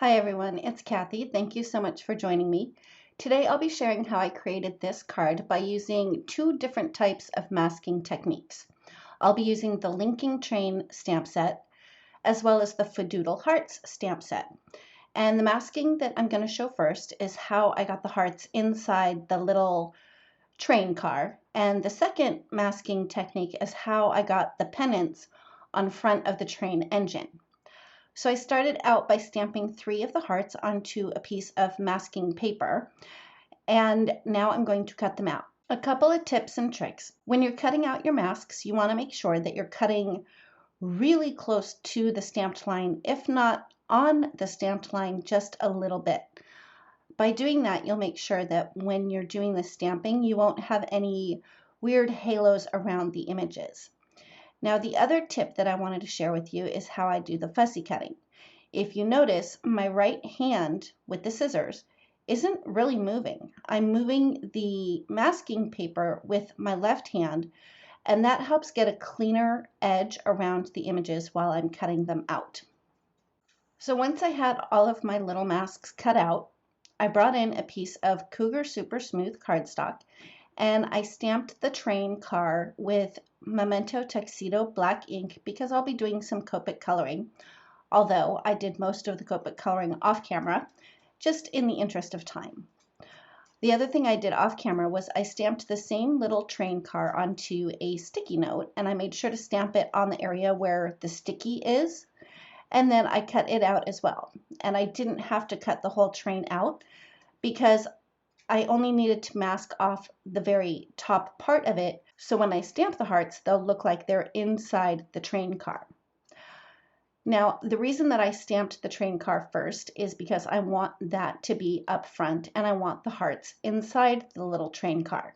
Hi everyone, it's Kathy. Thank you so much for joining me. Today I'll be sharing how I created this card by using two different types of masking techniques. I'll be using the Linking Train stamp set as well as the FaDoodle Hearts stamp set. And the masking that I'm going to show first is how I got the hearts inside the little train car. And the second masking technique is how I got the pennants on front of the train engine. So I started out by stamping 3 of the hearts onto a piece of masking paper, and now I'm going to cut them out. A couple of tips and tricks. When you're cutting out your masks, you want to make sure that you're cutting really close to the stamped line, if not on the stamped line, just a little bit. By doing that, you'll make sure that when you're doing the stamping, you won't have any weird halos around the images. Now, the other tip that I wanted to share with you is how I do the fussy cutting. If you notice, my right hand with the scissors isn't really moving. I'm moving the masking paper with my left hand, and that helps get a cleaner edge around the images while I'm cutting them out. So once I had all of my little masks cut out, I brought in a piece of Cougar Super Smooth cardstock, and I stamped the train car with Memento Tuxedo black ink because I'll be doing some Copic coloring, although I did most of the Copic coloring off camera, just in the interest of time. The other thing I did off camera was I stamped the same little train car onto a sticky note, and I made sure to stamp it on the area where the sticky is, and then I cut it out as well. And I didn't have to cut the whole train out because I only needed to mask off the very top part of it, so when I stamp the hearts, they'll look like they're inside the train car. Now, the reason that I stamped the train car first is because I want that to be up front and I want the hearts inside the little train car.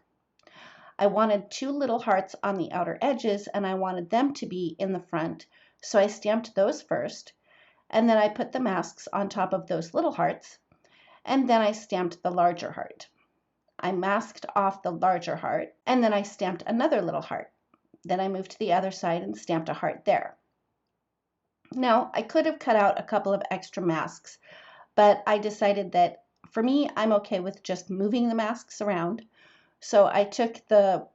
I wanted 2 little hearts on the outer edges and I wanted them to be in the front, so I stamped those first, and then I put the masks on top of those little hearts, and then I stamped the larger heart. I masked off the larger heart, and then I stamped another little heart. Then I moved to the other side and stamped a heart there. Now, I could have cut out a couple of extra masks, but I decided that for me, I'm okay with just moving the masks around. So I took the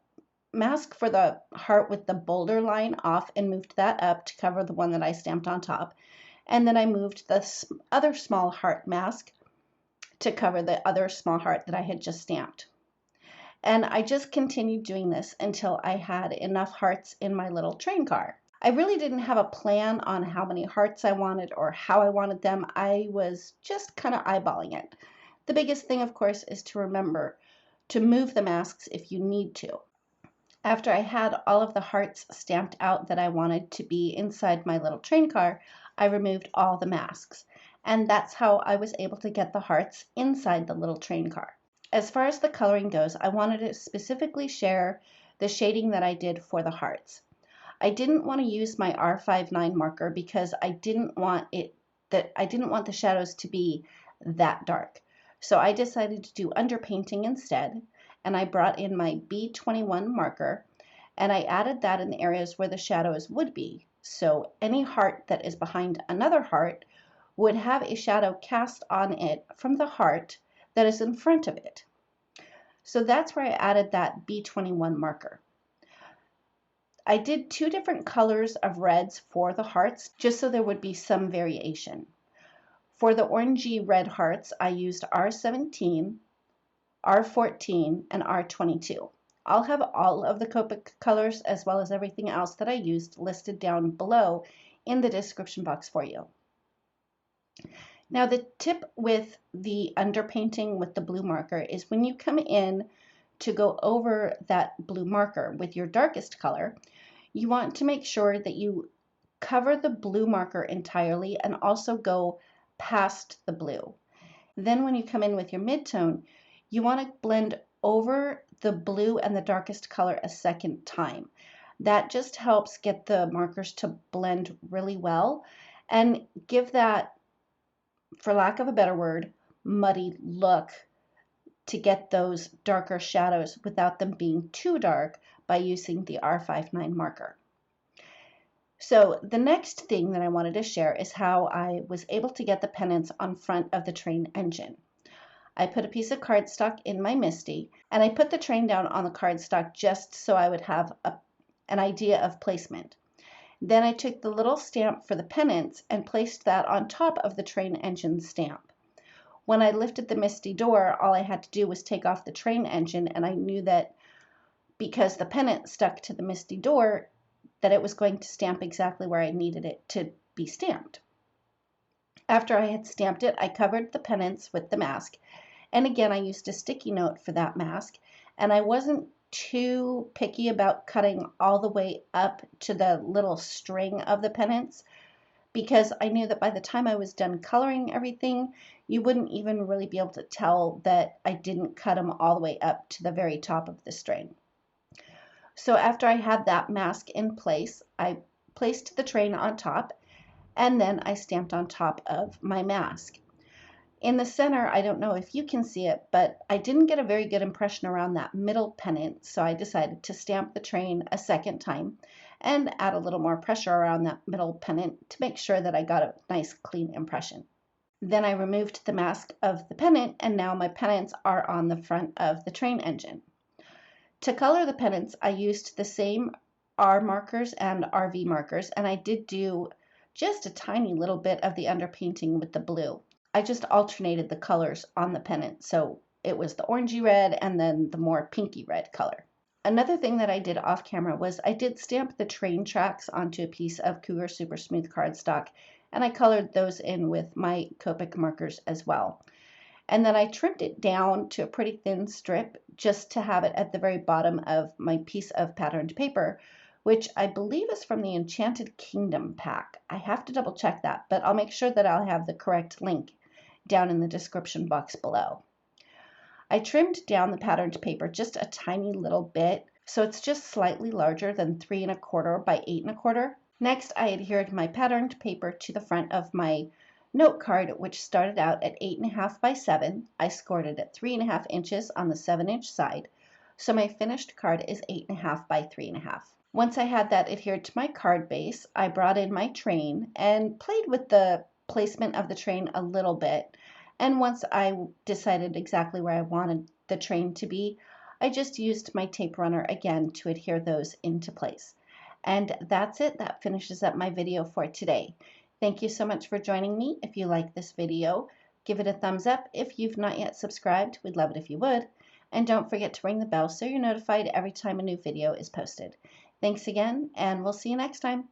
mask for the heart with the boulder line off and moved that up to cover the one that I stamped on top. And then I moved the other small heart mask to cover the other small heart that I had just stamped. And I just continued doing this until I had enough hearts in my little train car. I really didn't have a plan on how many hearts I wanted or how I wanted them. I was just kind of eyeballing it. The biggest thing, of course, is to remember to move the masks if you need to. After I had all of the hearts stamped out that I wanted to be inside my little train car, I removed all the masks. And that's how I was able to get the hearts inside the little train car. As far as the coloring goes, I wanted to specifically share the shading that I did for the hearts. I didn't want to use my R59 marker because I didn't want the shadows to be that dark. So I decided to do underpainting instead, and I brought in my B21 marker and I added that in the areas where the shadows would be. So any heart that is behind another heart would have a shadow cast on it from the heart that is in front of it. So that's where I added that B21 marker. I did 2 different colors of reds for the hearts, just so there would be some variation. For the orangey red hearts, I used R17, R14, and R22. I'll have all of the Copic colors as well as everything else that I used listed down below in the description box for you. Now, the tip with the underpainting with the blue marker is when you come in to go over that blue marker with your darkest color, you want to make sure that you cover the blue marker entirely and also go past the blue. Then when you come in with your midtone, you want to blend over the blue and the darkest color a second time. That just helps get the markers to blend really well and give that, for lack of a better word, muddy look to get those darker shadows without them being too dark by using the R59 marker. So the next thing that I wanted to share is how I was able to get the pennants on front of the train engine. I put a piece of cardstock in my MISTI, and I put the train down on the cardstock just so I would have an idea of placement. Then I took the little stamp for the pennants and placed that on top of the train engine stamp. When I lifted the MISTI door, all I had to do was take off the train engine, and I knew that because the pennant stuck to the MISTI door, that it was going to stamp exactly where I needed it to be stamped. After I had stamped it, I covered the pennants with the mask, and again I used a sticky note for that mask, and I wasn't too picky about cutting all the way up to the little string of the pennants, because I knew that by the time I was done coloring everything, you wouldn't even really be able to tell that I didn't cut them all the way up to the very top of the string. So after I had that mask in place, I placed the train on top, and then I stamped on top of my mask. In the center, I don't know if you can see it, but I didn't get a very good impression around that middle pennant, so I decided to stamp the train a second time and add a little more pressure around that middle pennant to make sure that I got a nice clean impression. Then I removed the mask of the pennant, and now my pennants are on the front of the train engine. To color the pennants, I used the same R markers and RV markers, and I did do just a tiny little bit of the underpainting with the blue. I just alternated the colors on the pennant, so it was the orangey red and then the more pinky red color. Another thing that I did off camera was I did stamp the train tracks onto a piece of Cougar Super Smooth cardstock, and I colored those in with my Copic markers as well. And then I trimmed it down to a pretty thin strip just to have it at the very bottom of my piece of patterned paper, which I believe is from the Enchanted Kingdom pack. I have to double check that, but I'll make sure that I'll have the correct link down in the description box below. I trimmed down the patterned paper just a tiny little bit, so it's just slightly larger than 3 1/4 by 8 1/4. Next, I adhered my patterned paper to the front of my note card, which started out at 8 1/2 by 7. I scored it at 3 1/2 inches on the 7-inch side, so my finished card is 8 1/2 by 3 1/2. Once I had that adhered to my card base, I brought in my train and played with the placement of the train a little bit. And once I decided exactly where I wanted the train to be, I just used my tape runner again to adhere those into place. And that's it. That finishes up my video for today. Thank you so much for joining me. If you like this video, give it a thumbs up. If you've not yet subscribed, we'd love it if you would. And don't forget to ring the bell so you're notified every time a new video is posted. Thanks again, and we'll see you next time.